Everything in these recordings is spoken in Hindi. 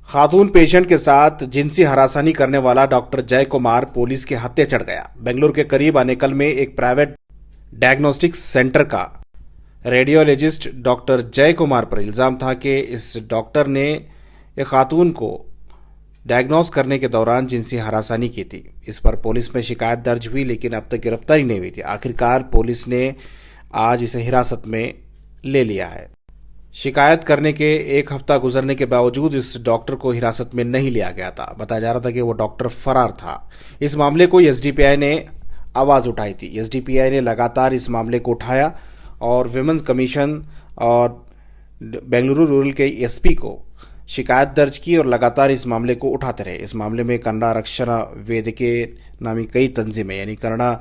खातून पेशेंट के साथ जिनसी हरासानी करने वाला डॉक्टर जय कुमार पुलिस के हत्थे चढ़ गया। बेंगलुरु के करीब आनेकल में एक प्राइवेट डायग्नोस्टिक सेंटर का रेडियोलॉजिस्ट डॉक्टर जय कुमार पर इल्जाम था कि इस डॉक्टर ने एक खातून को डायग्नोस करने के दौरान जिनसी हरासानी की थी। इस पर पुलिस में शिकायत दर्ज हुई, लेकिन अब तक गिरफ्तारी नहीं हुई थी। आखिरकार पुलिस ने आज इसे हिरासत में ले लिया है। शिकायत करने के एक हफ्ता गुजरने के बावजूद इस डॉक्टर को हिरासत में नहीं लिया गया था। बताया जा रहा था कि वो डॉक्टर फरार था। इस मामले को एसडीपीआई ने आवाज उठाई थी। एसडीपीआई ने लगातार इस मामले को उठाया और विमेंस कमीशन और बेंगलुरु रूरल के एसपी को शिकायत दर्ज की और लगातार इस मामले को उठाते रहे। इस मामले में कन्नड़ा रक्षण वेदिके नामी कई तंजीमें यानी कन्नड़ा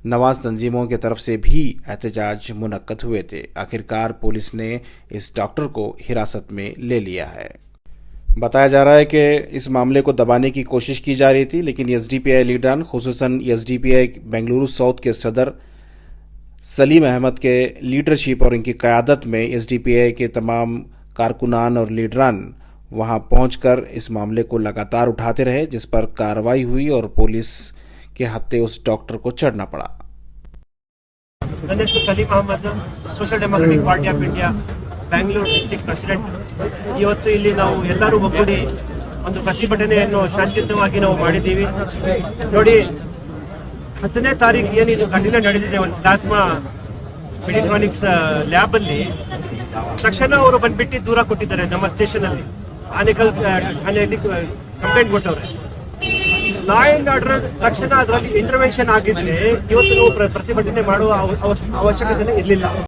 नवाज तंजीमों की तरफ से भी एहतजाज मुनक्कद हुए थे। आखिरकार पुलिस ने इस डॉक्टर को हिरासत में ले लिया है। बताया जा रहा है कि इस मामले को दबाने की कोशिश की जा रही थी, लेकिन एसडीपीआई लीडरान खुसूसन एसडीपीआई बेंगलुरु साउथ के सदर सलीम अहमद के लीडरशिप और इनकी क़यादत में एसडीपीआई के तमाम कारकुनान और लीडरान वहां पहुंचकर इस मामले को लगातार उठाते रहे, जिस पर कार्रवाई हुई और पुलिस के हत्थे उस डॉक्टर को चढ़ना पड़ा। ನನ್ನ ಹೆಸರು Salim Ahmad, social democratic party of India Bangalore district president. ಇವತ್ತು ಇಲ್ಲಿ ನಾವು ಎಲ್ಲರೂ ಒಗ್ಗೂಡಿ ಒಂದು ಪ್ರತಿಭಟನೆಯನ್ನು ಶಾಂತಿಯುತವಾಗಿ ನಾವು ಮಾಡಿದ್ದೀವಿ। ನೋಡಿ, 10ನೇ ತಾರೀಕು ಏನಿದು ಘಟನೆ ನಡೆದಿದೆ ಒಂದು ಪ್ಲಾಸ್ಮಾ ಮೆಡಿಟ್ರಾನಿಕ್ಸ್ ಲ್ಯಾಬ್ ಅಲ್ಲಿ, ತಕ್ಷಣ ಅವರು ಬಂದ್ಬಿಟ್ಟು ದೂರ ಕೊಟ್ಟಿದ್ದಾರೆ ನಮ್ಮ ಸ್ಟೇಷನ್ ಅಲ್ಲಿ, ಆನೇಕಲ್ ಠಾಣೆಯಲ್ಲಿ ಕಂಪ್ಲೇಂಟ್ ಕೊಟ್ಟವ್ರೆ। ಲಾ ಅಂಡ್ ಆರ್ಡರ್ ತಕ್ಷಣ ಅದರಲ್ಲಿ ಇಂಟರ್ವೆನ್ಷನ್ ಆಗಿದ್ರೆ ಇವತ್ತು ನಾವು ಪ್ರತಿಭಟನೆ ಮಾಡುವ ಅವಶ್ಯಕತೆ ಇರಲಿಲ್ಲ।